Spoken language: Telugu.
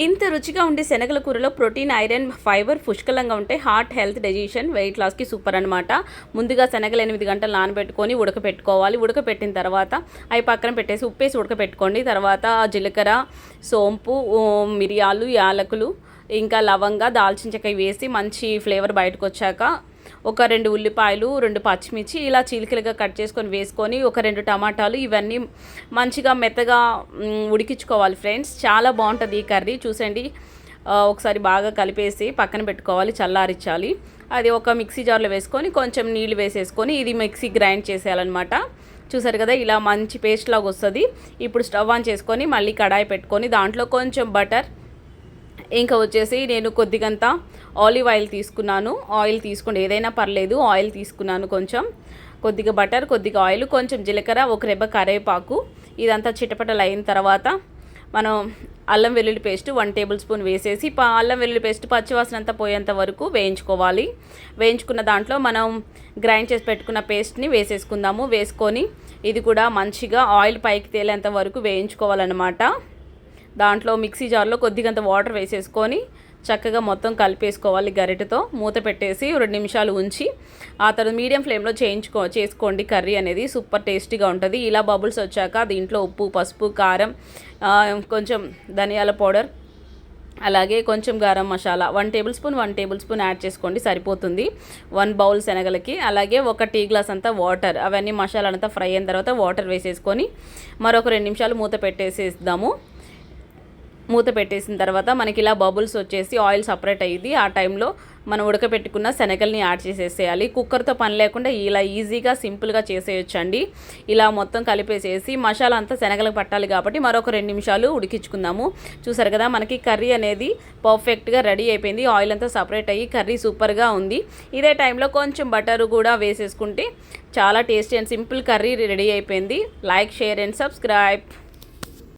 ఇంత రుచిగా ఉండే శనగల కూరలో ప్రోటీన్, ఐరన్, ఫైబర్ పుష్కలంగా ఉంటాయి. హార్ట్ హెల్త్, డైజెషన్, వెయిట్ లాస్కి సూపర్ అనమాట. ముందుగా శనగలు 8 గంటలు నానబెట్టుకొని ఉడకపెట్టుకోవాలి. ఉడకపెట్టిన తర్వాత అవి పక్కన పెట్టేసి ఉప్పేసి ఉడకపెట్టుకోండి. తర్వాత జీలకర్ర, సోంపు, మిరియాలు, యాలకులు, ఇంకా లవంగ, దాల్చిన చెక్క వేసి మంచి ఫ్లేవర్ బయటకు వచ్చాక ఒక 2 ఉల్లిపాయలు, 2 పచ్చిమిర్చి ఇలా చీలికలుగా కట్ చేసుకొని వేసుకొని ఒక 2 టమాటాలు ఇవన్నీ మంచిగా మెత్తగా ఉడికించుకోవాలి ఫ్రెండ్స్. చాలా బాగుంటుంది ఈ కర్రీ. చూసండి, ఒకసారి బాగా కలిపేసి పక్కన పెట్టుకోవాలి, చల్లారించాలి. అది ఒక మిక్సీ జార్లో వేసుకొని కొంచెం నీళ్ళు వేసేసుకొని ఇది మిక్సీ గ్రైండ్ చేసేయాలన్నమాట. చూసారు కదా, ఇలా మంచి పేస్ట్ లాగా వస్తుంది. ఇప్పుడు స్టవ్ ఆన్ చేసుకొని మళ్ళీ కడాయి పెట్టుకొని దాంట్లో కొంచెం బటర్, ఇంకా వచ్చేసి నేను కొద్దిగంత ఆలివ్ ఆయిల్ తీసుకున్నాను. ఆయిల్ తీసుకోండి, ఏదైనా పర్లేదు. ఆయిల్ తీసుకున్నాను, కొంచెం కొద్దిగా బటర్, కొద్దిగా ఆయిల్, కొంచెం జీలకర్ర, ఒక రెబ్బ కరివేపాకు. ఇదంతా చిటపటలు అయిన తర్వాత మనం అల్లం వెల్లుల్లి పేస్ట్ 1 టేబుల్ స్పూన్ వేసేసి అల్లం వెల్లుల్లి పేస్ట్ పచ్చివాసన అంతా పోయేంత వరకు వేయించుకోవాలి. వేయించుకున్న దాంట్లో మనం గ్రైండ్ చేసి పెట్టుకున్న పేస్ట్ని వేసేసుకుందాము. వేసుకొని ఇది కూడా మంచిగా ఆయిల్ పైకి తేలేంత వరకు వేయించుకోవాలన్నమాట. దాంట్లో మిక్సీ జార్లో కొద్దిగంత వాటర్ వేసేసుకొని చక్కగా మొత్తం కలిపేసుకోవాలి. గరిటెతో మూత పెట్టేసి 2 నిమిషాలు ఉంచి ఆ తర్వాత మీడియం ఫ్లేమ్లో చేసుకోండి. కర్రీ అనేది సూపర్ టేస్టీగా ఉంటుంది. ఇలా బబుల్స్ వచ్చాక దీంట్లో ఉప్పు, పసుపు, కారం, కొంచెం ధనియాల పౌడర్, అలాగే కొంచెం garam masala 1 table spoon add చేసుకోండి, సరిపోతుంది 1 బౌల్ శనగలకి. అలాగే 1 టీ గ్లాస్ అంతా వాటర్. అవన్నీ మసాలా అంతా ఫ్రై అయిన తర్వాత వాటర్ వేసేసుకొని మరొక 2 నిమిషాలు మూత పెట్టేసేద్దాము. మూత పెట్టేసిన తర్వాత మనకి ఇలా బబుల్స్ వచ్చేసి ఆయిల్ సపరేట్ అయ్యింది. ఆ టైంలో మనం ఉడకపెట్టుకున్న శనగల్ని యాడ్ చేసేసేయాలి. కుక్కర్తో పని లేకుండా ఇలా ఈజీగా సింపుల్గా చేసేయొచ్చండి. ఇలా మొత్తం కలిపేసేసి మసాలా అంతా శనగలకు పట్టాలి కాబట్టి మరొక 2 నిమిషాలు ఉడికించుకుందాము. చూసారు కదా, మనకి కర్రీ అనేది పర్ఫెక్ట్గా రెడీ అయిపోయింది. ఆయిల్ అంతా సపరేట్ అయ్యి కర్రీ సూపర్గా ఉంది. ఇదే టైంలో కొంచెం బటర్ కూడా వేసేసుకుంటే చాలా tasty and simple curry ready అయిపోయింది. Like, share and subscribe.